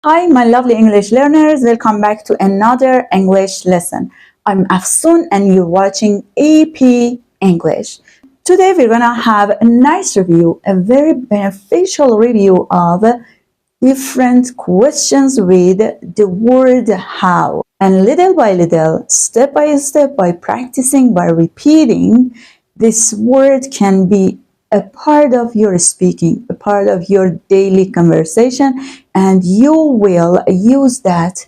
Hi, my lovely English learners. Welcome back to another English lesson. I'm Afsun and you're watching AP English. Today we're going to have a nice review, a very beneficial review of different questions with the word how. And little by little, step by step, by practicing, by repeating, this word can be a part of your speaking, a part of your daily conversation, and you will use that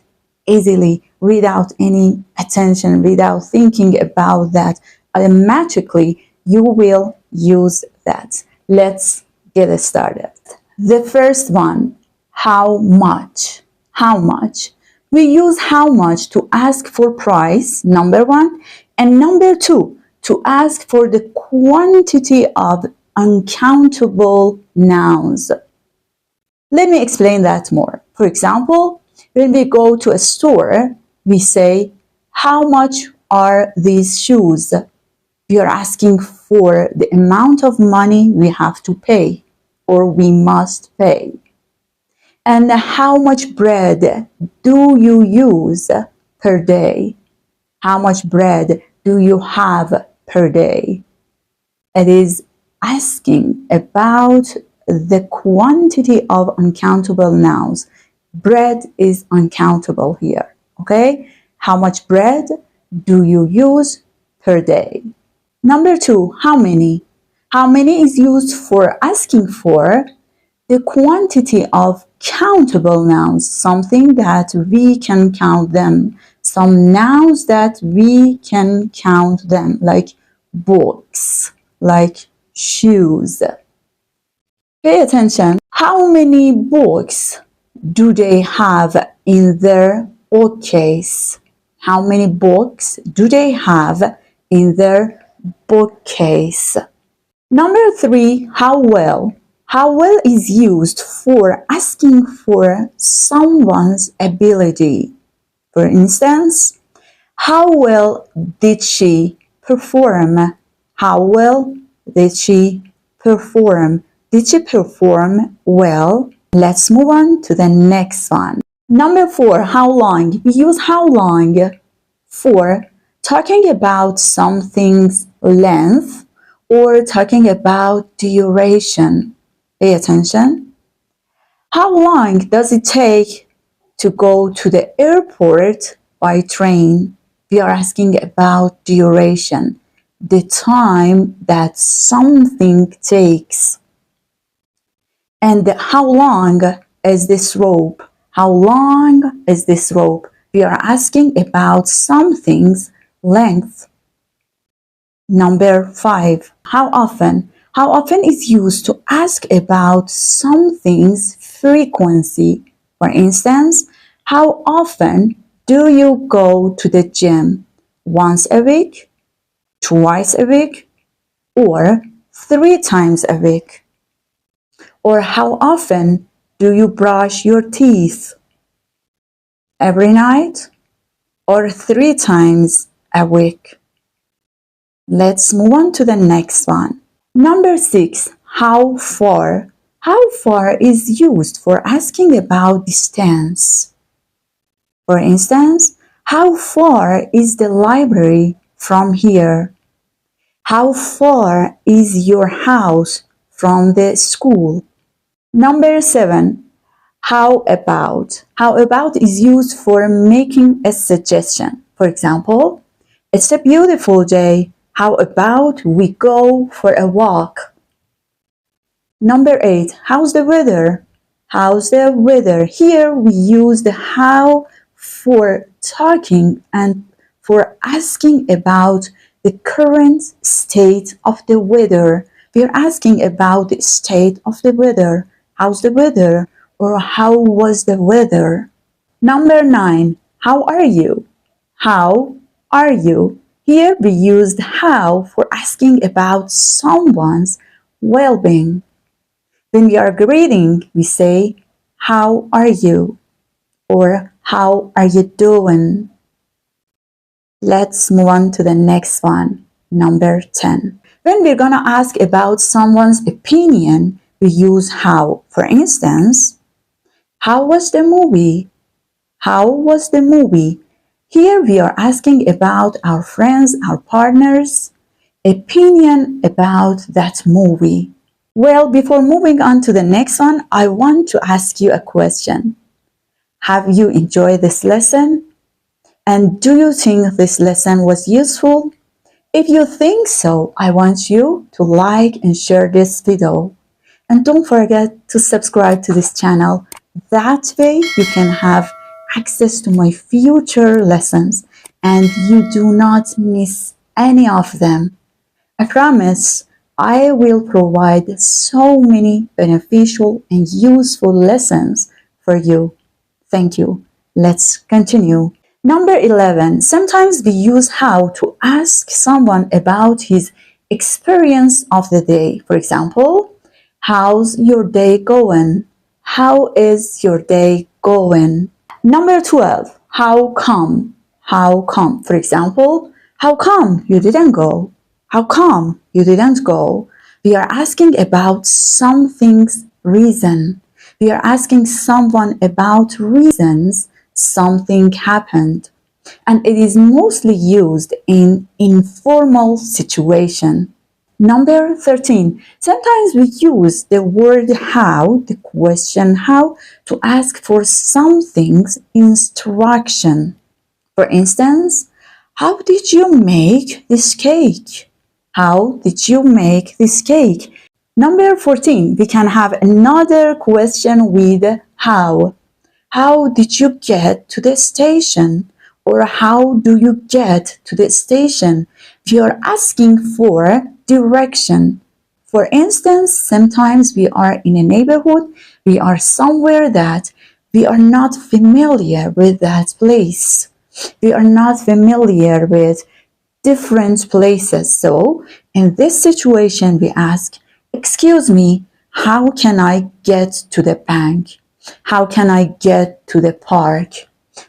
easily without any attention, without thinking about that. Automatically, you will use that. Let's get started. The first one, how much? How much? We use how much to ask for price, number one, and number two, to ask for the quantity of uncountable nouns. Let me explain that more. For example, when we go to a store, we say, how much are these shoes? We are asking for the amount of money we have to pay or we must pay. And how much bread do you use per day? How much bread do you have per day? It is asking about the quantity of uncountable nouns. Bread is uncountable here, okay? How much bread do you use per day? Number two, how many? How many is used for asking for the quantity of countable nouns, something that we can count them, some nouns that we can count them, like books, like shoes. Pay attention. How many books do they have in their bookcase? How many books do they have in their bookcase? Number three, how well? How well is used for asking for someone's ability. For instance, how well did she perform? How well did she perform? Did she perform well? Let's move on to the next one. Number four, how long? We use how long for talking about something's length or talking about duration. Pay attention. How long does it take to go to the airport by train? We are asking about duration, the time that something takes. And how long is this rope? How long is this rope? We are asking about something's length. Number five, how often? How often is used to ask about something's frequency. For instance, how often do you go to the gym? Once a week, twice a week, or 3 times a week? Or how often do you brush your teeth? Every night or 3 times a week? Let's move on to the next one. Number 6, how far? How far is used for asking about distance. For instance, how far is the library from here? How far is your house from the school? Number 7, how about? How about is used for making a suggestion. For example, it's a beautiful day. How about we go for a walk? Number 8, how's the weather? How's the weather? Here we use the how for talking and for asking about the current state of the weather. We are asking about the state of the weather. How's the weather? Or how was the weather? Number 9, how are you? How are you? Here we used how for asking about someone's well-being. When we are greeting, we say, how are you? Or how are you doing? Let's move on to the next one, number 10. When we're gonna ask about someone's opinion, we use how. For instance, How was the movie? How was the movie? Here we are asking about our friends, our partners' opinion about that movie. Well, before moving on to the next one, I want to ask you a question. Have you enjoyed this lesson? And do you think this lesson was useful? If you think so, I want you to like and share this video. And don't forget to subscribe to this channel. That way you can have access to my future lessons and you do not miss any of them. I promise I will provide so many beneficial and useful lessons for you. Thank you. Let's continue. Number 11. Sometimes we use how to ask someone about his experience of the day. For example, how's your day going? How is your day going? Number 12. How come? How come? For example, how come you didn't go? How come you didn't go? We are asking about something's reason. We are asking someone about reasons something happened. And it is mostly used in informal situation. Number 13. Sometimes we use the word how, the question how, to ask for something's instruction. For instance, how did you make this cake? How did you make this cake? Number 14. We can have another question with how. How did you get to the station? Or how do you get to the station? We are asking for direction. For instance, sometimes we are in a neighborhood, we are somewhere that we are not familiar with that place. We are not familiar with different places. So in this situation, we ask, excuse me, how can I get to the bank? How can I get to the park?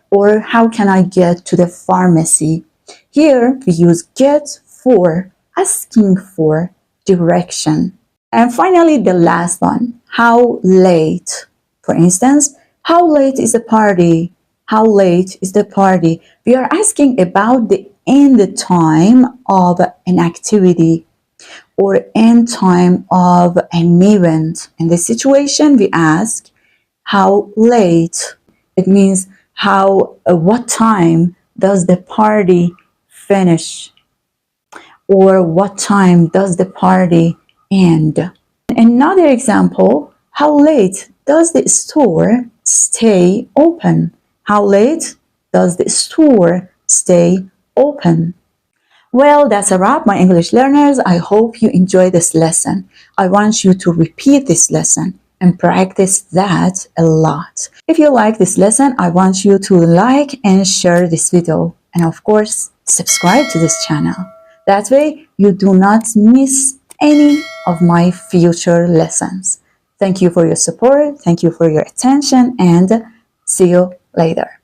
Or how can I get to the pharmacy? Here we use get for asking for direction. And finally, the last one, how late? For instance, how late is the party? How late is the party? We are asking about the end time of an activity or end time of an event. In this situation, we ask, how late? It means what time does the party finish? Or what time does the party end? Another example, how late does the store stay open? How late does the store stay open? Well, that's a wrap, my English learners. I hope you enjoyed this lesson. I want you to repeat this lesson and practice that a lot. If you like this lesson, I want you to like and share this video. And of course, subscribe to this channel. That way, you do not miss any of my future lessons. Thank you for your support. Thank you for your attention and see you later.